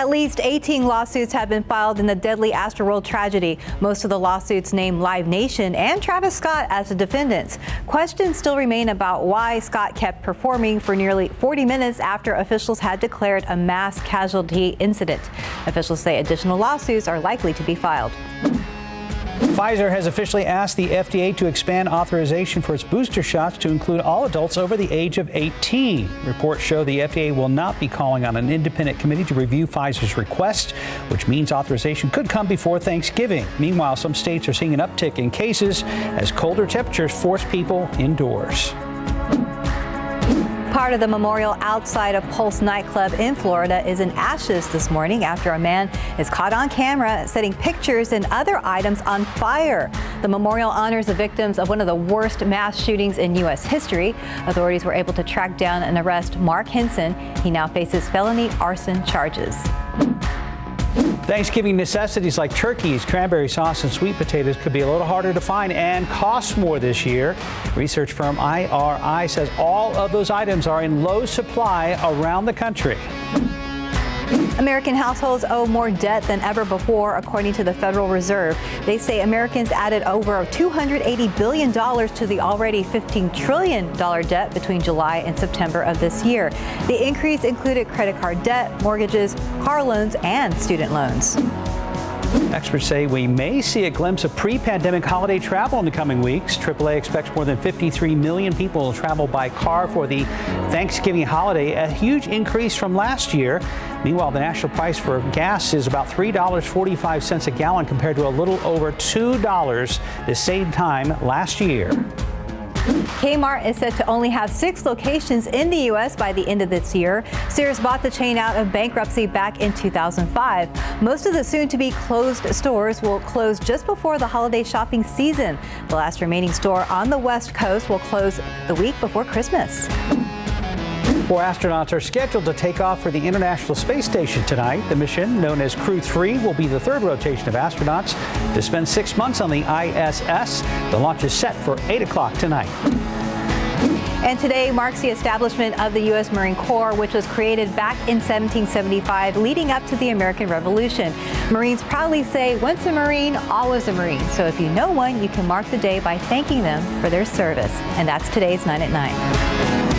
At least 18 lawsuits have been filed in the deadly Astroworld tragedy. Most of the lawsuits name Live Nation and Travis Scott as the defendants. Questions still remain about why Scott kept performing for nearly 40 minutes after officials had declared a mass casualty incident. Officials say additional lawsuits are likely to be filed. Pfizer has officially asked the FDA to expand authorization for its booster shots to include all adults over the age of 18. Reports show the FDA will not be calling on an independent committee to review Pfizer's request, which means authorization could come before Thanksgiving. Meanwhile, some states are seeing an uptick in cases as colder temperatures force people indoors. Part of the memorial outside of Pulse nightclub in Florida is in ashes this morning after a man is caught on camera setting pictures and other items on fire. The memorial honors the victims of one of the worst mass shootings in U.S. history. Authorities were able to track down and arrest Mark Henson. He now faces felony arson charges. Thanksgiving necessities like turkeys, cranberry sauce, and sweet potatoes could be a little harder to find and cost more this year. Research firm IRI says all of those items are in low supply around the country. American households owe more debt than ever before, according to the Federal Reserve. They say Americans added over $280 billion to the already $15 trillion debt between July and September of this year. The increase included credit card debt, mortgages, car loans, and student loans. Experts say we may see a glimpse of pre-pandemic holiday travel in the coming weeks. AAA expects more than 53 million people will travel by car for the Thanksgiving holiday, a huge increase from last year. Meanwhile, the national price for gas is about $3.45 a gallon compared to a little over $2 the same time last year. Kmart is set to only have 6 locations in the U.S. by the end of this year. Sears bought the chain out of bankruptcy back in 2005. Most of the soon-to-be closed stores will close just before the holiday shopping season. The last remaining store on the West Coast will close the week before Christmas. 4 astronauts are scheduled to take off for the International Space Station tonight. The mission, known as Crew 3, will be the 3rd rotation of astronauts to spend 6 months on the ISS. The launch is set for 8 o'clock tonight. And today marks the establishment of the U.S. Marine Corps, which was created back in 1775, leading up to the American Revolution. Marines proudly say, once a Marine, always a Marine. So if you know one, you can mark the day by thanking them for their service. And that's today's 9 at 9.